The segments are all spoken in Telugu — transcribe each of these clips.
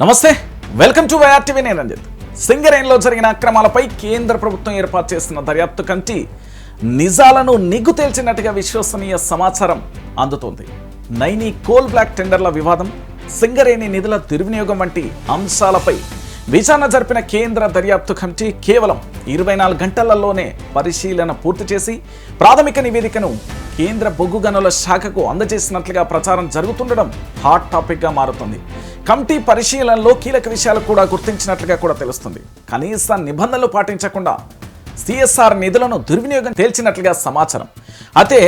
నమస్తే వెల్కమ్ టు వైఆర్ టీవీ నేను రంజిత్ సింగరేణిలో జరిగిన అక్రమాలపై కేంద్ర ప్రభుత్వం ఏర్పాటు చేసిన దర్యాప్తు కమిటీ నిజాలను నిగ్గు తేల్చినట్టుగా విశ్వసనీయ సమాచారం అందుతోంది. నైని కోల్ బ్లాక్ టెండర్ల వివాదం, సింగరేణి నిధుల దుర్వినియోగం వంటి అంశాలపై విచారణ జరిపిన కేంద్ర దర్యాప్తు కమిటీ కేవలం 24 గంటలలోనే పరిశీలన పూర్తి చేసి ప్రాథమిక నివేదికను కేంద్ర బొగ్గు గనుల శాఖకు అందజేసినట్లుగా ప్రచారం జరుగుతుండడం హాట్ టాపిక్గా మారుతుంది. కమిటీ పరిశీలనలో కీలక విషయాలు కూడా గుర్తించినట్లుగా కూడా తెలుస్తుంది. కనీస నిబంధనలు పాటించకుండా సిఎస్ఆర్ నిధులను దుర్వినియోగం తేల్చినట్లుగా సమాచారం. అయితే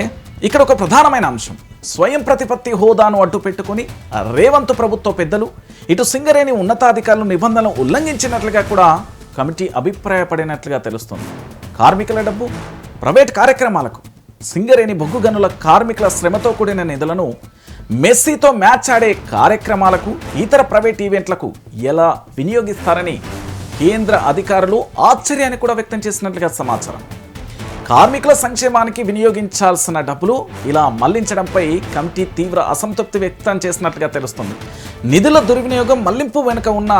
ఇక్కడ ఒక ప్రధానమైన అంశం, స్వయం ప్రతిపత్తి హోదాను అడ్డు పెట్టుకుని రేవంత్ ప్రభుత్వ పెద్దలు ఇటు సింగరేణి ఉన్నతాధికారులు నిబంధనలు ఉల్లంఘించినట్లుగా కూడా కమిటీ అభిప్రాయపడినట్లుగా తెలుస్తుంది. కార్మికుల డబ్బు, ప్రైవేట్ కార్యక్రమాలకు, సింగరేణి బొగ్గు గనుల కార్మికుల శ్రమతో కూడిన నిధులను మెస్సీతో మ్యాచ్ ఆడే కార్యక్రమాలకు, ఇతర ప్రైవేట్ ఈవెంట్లకు ఎలా వినియోగిస్తారని కేంద్ర అధికారులు ఆశ్చర్యాన్ని కూడా వ్యక్తం చేసినట్లుగా సమాచారం. కార్మికుల సంక్షేమానికి వినియోగించాల్సిన డబ్బులు ఇలా మళ్లించడంపై కమిటీ తీవ్ర అసంతృప్తి వ్యక్తం చేసినట్లుగా తెలుస్తుంది. నిధుల దుర్వినియోగం, మళ్లింపు వెనుక ఉన్న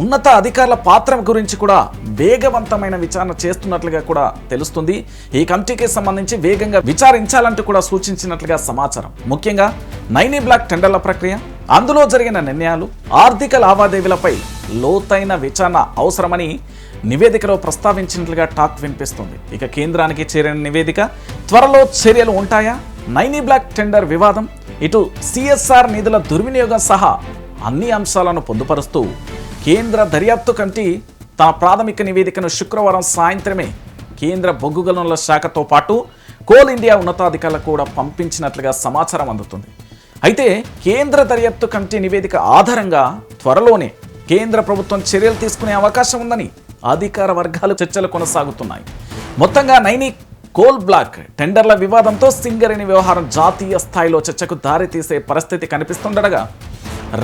ఉన్నత అధికారుల పాత్ర గురించి కూడా వేగవంతమైన విచారణ చేస్తున్నట్లుగా కూడా తెలుస్తుంది. ఈ కమిటీకి సంబంధించి వేగంగా విచారించాలంటూ కూడా సూచించినట్లుగా సమాచారం. ముఖ్యంగా నైని బ్లాక్ టెండర్ల ప్రక్రియ, అందులో జరిగిన నిర్ణయాలు, ఆర్థిక లావాదేవీలపై లోతైన విచారణ అవసరమని నివేదికలో ప్రస్తావించినట్లుగా టాక్ వినిపిస్తుంది. ఇక కేంద్రానికి చేరిన నివేదిక, త్వరలో చర్యలు ఉంటాయా? నైని బ్లాక్ టెండర్ వివాదం, ఇటు సిఎస్ఆర్ నిధుల దుర్వినియోగం సహా అన్ని అంశాలను పొందుపరుస్తూ కేంద్ర దర్యాప్తు కమిటీ తన ప్రాథమిక నివేదికను శుక్రవారం సాయంత్రమే కేంద్ర బొగ్గు గనుల శాఖతో పాటు కోల్ ఇండియా ఉన్నతాధికారులకు కూడా పంపించినట్లుగా సమాచారం అందుతుంది. అయితే కేంద్ర దర్యాప్తు కమిటీ నివేదిక ఆధారంగా త్వరలోనే కేంద్ర ప్రభుత్వం చర్యలు తీసుకునే అవకాశం ఉందని అధికార వర్గాలు చర్చలు కొనసాగుతున్నాయి. మొత్తంగా నైని కోల్ బ్లాక్ టెండర్ల వివాదంతో సింగరేణి వ్యవహారం జాతీయ స్థాయిలో చర్చకు దారితీసే పరిస్థితి కనిపిస్తుండగా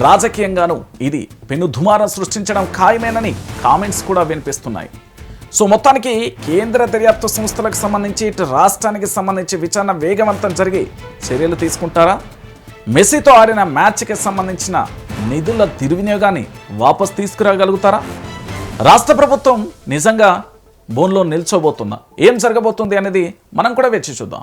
రాజకీయంగానూ ఇది పెను దుమారం సృష్టించడం ఖాయమేనని కామెంట్స్ కూడా వినిపిస్తున్నాయి. సో మొత్తానికి కేంద్ర దర్యాప్తు సంస్థలకు సంబంధించి ఇటు రాష్ట్రానికి సంబంధించి విచారణ వేగవంతం జరిగి చర్యలు తీసుకుంటారా? మెస్సీతో ఆడిన మ్యాచ్కి సంబంధించిన నిధుల దుర్వినియోగాన్ని వాపస్ తీసుకురాగలుగుతారా? రాష్ట్ర ప్రభుత్వం నిజంగా బోన్లో నిల్చోబోతుందా? ఏం జరగబోతుంది అనేది మనం కూడా వేచి చూద్దాం.